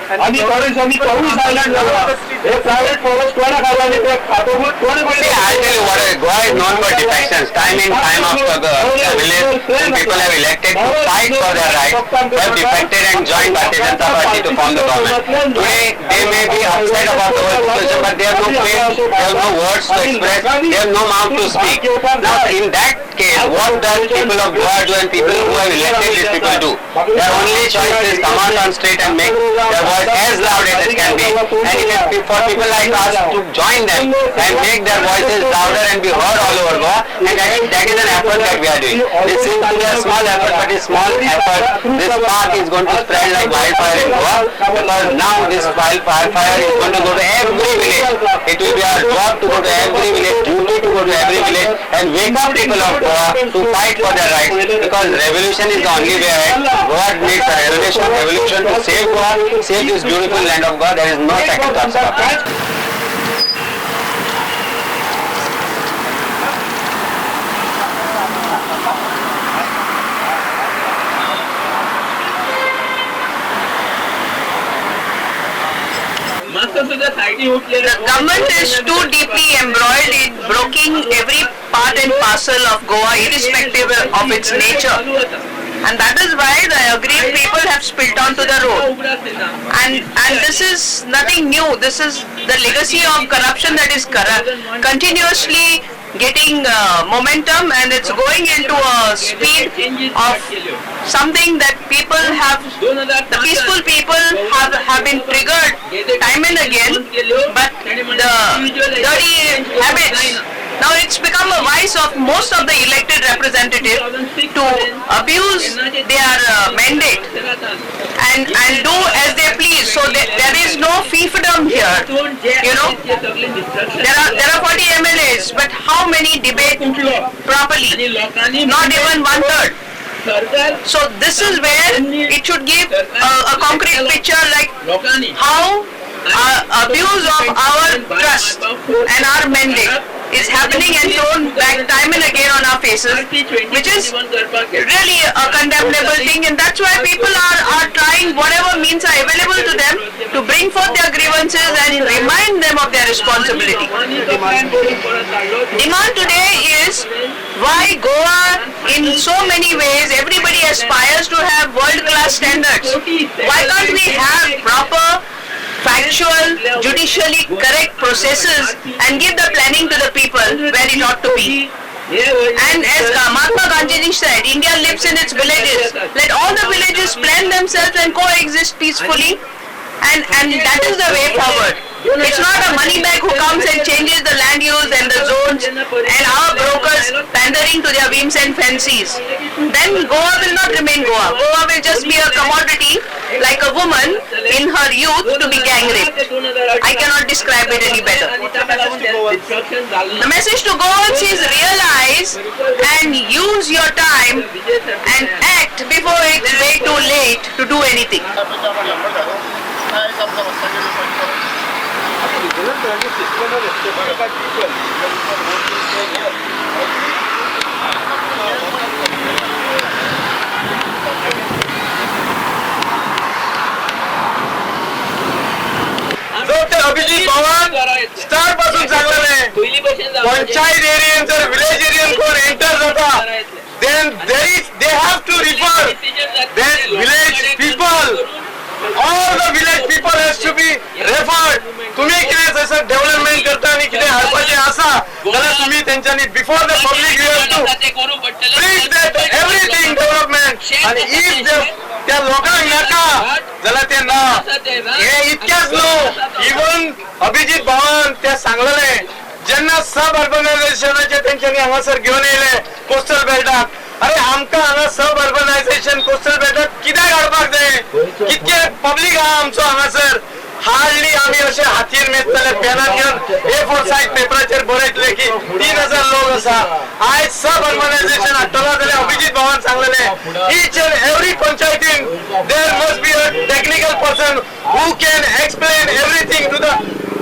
आणि पोलिसांनी पाऊस silent झाला हे private forest कोणा खाला आणि ते खातोबूत कोण See, I'll tell you what Goa is known for defections. Time in, time out, the village people have elected to fight for their rights, have defected and joined Bharatiya Janata Party to form the government. Today, they may be upset about the whole situation, but they have no face, they have no words to express, they have no mouth to speak. Now, in that case, what does people of Goa do and people who have elected these people do? Their only choice is come out on street and make their voice as loud as it can be. And if for people like us to join them and make their voices louder and be heard all over Goa, and that is an effort that we are doing. This seems to be a small effort, but a small effort. This spark is going to spread like wildfire in Goa, because now this wildfire is going to go to every village. It will be our job to go to every village, duty to go to every village and wake up people of Goa to fight for their rights, because revolution is the only way ahead. Goa needs a revolution to save Goa, save this beautiful land of Goa. There is no second thoughts about that. The government is too deeply embroiled in breaking every part and parcel of Goa, irrespective of its nature. And that is why the aggrieved people have spilt onto the road. And this is nothing new. This is the legacy of corruption that is continuously getting momentum, and it's going into a speed of something that people have, the peaceful people have been triggered time and again, but the dirty habits, now it's become a vice of most of the elected representatives to abuse their mandate and do as they please. So there is no fiefdom here, you know. There are 40 MLAs, but how many debate properly? Not even 1/3. So this is where it should give a concrete picture, like how abuse of our trust and our mandate is happening and thrown back time and again on our faces, which is really a condemnable thing, and that's why people are trying whatever means are available to them to bring forth their grievances and remind them of their responsibility. Demand today is why Goa, in so many ways, everybody aspires to have world-class standards. Why can't we have proper, factual, judicially correct processes and give the planning to the people where it ought to be? And as Mahatma Gandhi said, India lives in its villages. Let all the villages plan themselves and coexist peacefully, and that is the way forward. It's not a money bag who comes and changes the land use and the zones and our brokers pandering to their whims and fancies. Then Goa will not remain Goa. Goa will just be a commodity, like a woman in her youth to be gang raped. I cannot describe it any better. The message to Goans is realize guys and use your time and act before it's way too late to do anything. जो ते Abhijit Pawar star पासून सांगलेले panchayat Ariane जर village Ariane कोण enter जाता then they have to refer then village people all the village people has to be referred. तुम्ही किती जसं development करता आणि किती हाडपाचे आसा जाल्यार तुम्ही त्यांच्यानी before the public you have to please that everything development आणि इफ त्या लोकांक नाका जाल्यार ते ना हे इतकेच न्हू इवन अभिजित भावान ते सांगलेले जेन्ना सब अर्बनायझेशनाचे तेंच्यांनी हांगासर घेवन येयले कोस्टल बेल्टाक अरे आमकां हांगा सब अर्बनायझेशन कोस्टल बेल्टाक कित्याक हाडपाक जाय कितके पब्लीक आहा आमचो हांगासर हार्डली आम्ही असे हातीर मेळटले पेनान घेवन A4 साइज पेपराचेर बरयतले की 3000 लोक आसा आयज सब अर्बनायझेशन हाडटलो जाल्यार अभिजित भावान सांगलेले ईच एंड एवरी पंचायतीन there must be a technical person who can explain everything to the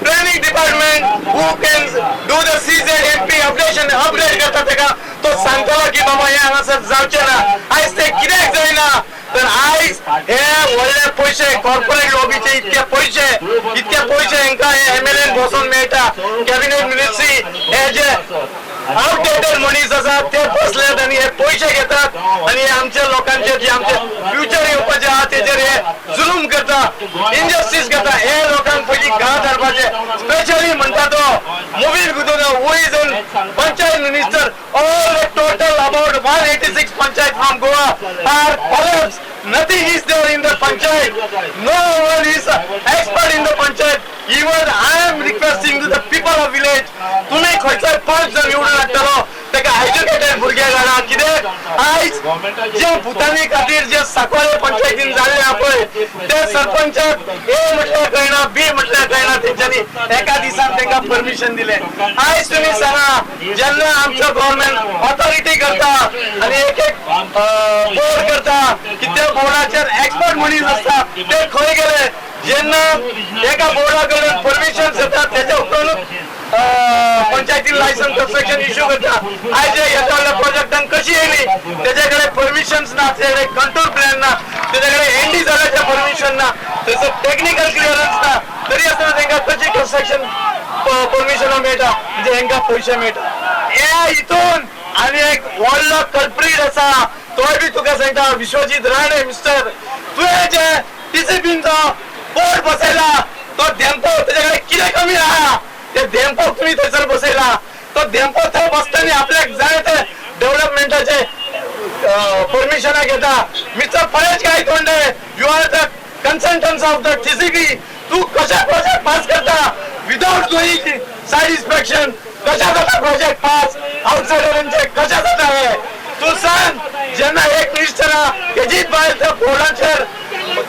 planning department who can do the CZMP update करता तेका तो सांगतलो की बाबा हे हांगासर जावचें ना आयज ते कित्याक जायना तर आयज हे व्हडले पैसे कॉर्पोरेट लॉबीचे इतके पैसे हांकां हे MLA बसून मेळटा कॅबिनेट मिनिस्ट्री हे जे आउटडेटेड मनीस आसा ते बसलेत आणि हे पैसे घेतात आणि हे आमच्या लोकांचे जे आमचे फ्युचर येवपाचे आहा तेजेर हे जुलूम करता इनजस्टिस करता हे लोकांक पयलीं गांव धाडपाचे स्पेशली म्हणटा तो Mauvin Godinho who is in panchayat minister all total about 186 panchayat from Goa are collapsed. Nothing is there in the panchayat. No one is expert in the panchayat. Even I am requesting to the people of village. तुम्ही खंयचोय पंच जर निवडून हाडटलो तेका educated भुरगे घाला कित्याक आयज जे भुतानी खातीर जे सांकवाळे पंचायतीन जाल्ले आहा पळय ते सरपंचाक A म्हटल्यार कळना B म्हटल्यार कळना तेंच्यांनी एका दिसान तेंका परमिशन दिले आयज तुम्ही सांगा जेन्ना आमचो गव्हर्नमेंट ऑथॉरिटी करता आणि एक बोर्ड करता की त्या बोर्डाचेर एक्सपर्ट मनीस आसता ते खंय गेले जेन्ना एका बोर्डा कडल्यान परमिशन येता तेच्या उपरांत पंचायती लायसन्स कन्स्ट्रक्शन इश्यू करता आयज येता प्रोजेक्टान कशी येयली तेच्याकडे परमिशन्स ना तेच्याकडे कंट्रोल प्लॅन ना तेच्याकडे एनडी जाल्याचे परमिशन ना तेजो टेक्निकल क्लिअरन्स ना तरी आसतना तांकां कशी कन्स्ट्रक्शन परमिशनां मेळटा म्हणजे हांकां पयशे मेळटा हे हितून आनी एक व्हडलो कल्प्रीट आसा तोय बी तुका सांगता विश्वजीत राणे मिस्टर तुवें जे डिसिप्लिनचो बोर्ड बसयला तो धेंपो तेच्याकडे कितें कमी आहा ते धेंपो तुम्ही थंयसर बसयला तो धेंपो थंय बसतना आपल्याक जाय ते डेव्हलपमेंटाचे परमिशनां घेता mister Paresh Gaitonde you are the consultants of the TCB तू कशा प्रोजेक्ट पास करता विदाउट डुईंग साइड इन्स्पेक्शन कशा जाता प्रोजेक्ट पास आउटसायडरांचे कशा जाता हे तू सांग जेन्ना एक मिनिस्टर अजित भायर त्या बोर्डाचेर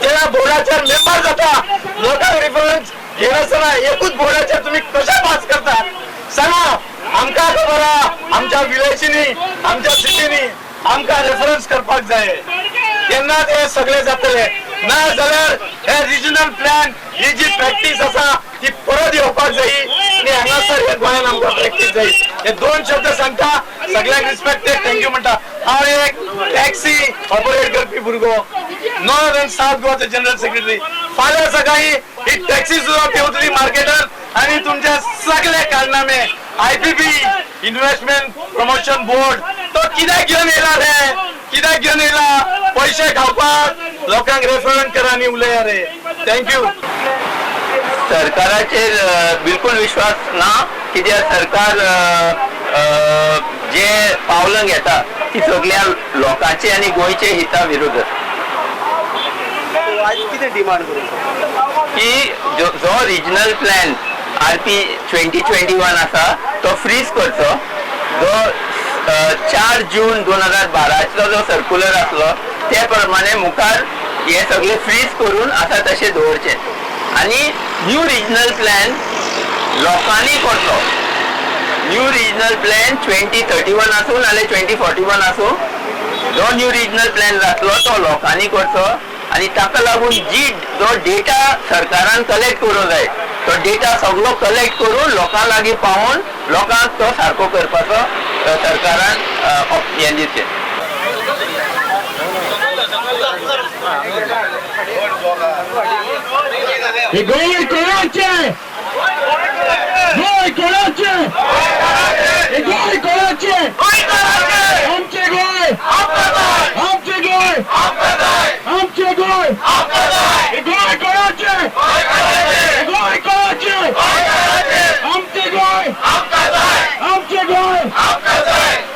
त्या बोर्डाचेर मेंबर जाता लोकांक रेफरन्स घेनासतना एकूच बोर्डाचेर तुम्ही कशा पास करता सांगा आमकां खबर आहा आमच्या विलेजींनी आमच्या सिटीनी आमकां रेफरन्स करपाक जाय तेन्नाच हे सगळे जातले ना जाल्यार हे रिजनल प्लॅन ही जी प्रॅक्टीस आसा ती परत येवपाक जाय आणि हांगासर हे गोंयान आमकां प्रॅक्टीस जाय हे दोन शब्द सांगता सगळ्यांक रिस्पेक्टेड थँक्यू म्हणटा हांव एक टॅक्सी ऑपरेट करपी भुरगो नॉर्थ अँड साउथ गोवाचो जनरल सेक्रेटरी फाल्यां सकाळी ही टॅक्सी सुद्दां पेवतली मार्केटार आणि तुमचे सगळे कारनामे IPP इन्व्हेस्टमेंट प्रमोशन बोर्ड तो कित्याक घेवन येयला रे कित्याक घेवन येयला पैसे खावपाक लोकांक रेफरन्स करा आनी उलया रे थँक्यू सरकाराचेर बिलकुल विश्वास ना कित्याक सरकार जे पावलां घेता ती सगळ्या लोकांचे आनी गोंयचे हिता विरुद्ध कितें डिमांड करूं की जो रिजनल प्लॅन RP 2021 आसा तो फ्रीज करचो जो 4 जून 2012 जो सर्क्युलर आसलो त्या प्रमाणे मुखार हे सगळे फ्रीज करून आसा तशें दवरचें आनी न्यू रिजनल प्लॅन लोकांनी करचो न्यू रिजनल प्लॅन 2031 आसूं नाल्यार 2041 आसूं, जो न्यू रिजनल प्लॅन जातलो तो लोकांनी करचो आणि ताका लागून जो डेटा सरकारान कलेक्ट करूंक जाय तो डेटा सगळो कलेक्ट करून लोकां लागीं पावोवन लोकांक तो सारको करपाचो सरकारान हें दिवचें. गोय कोणाचे आमचे गोय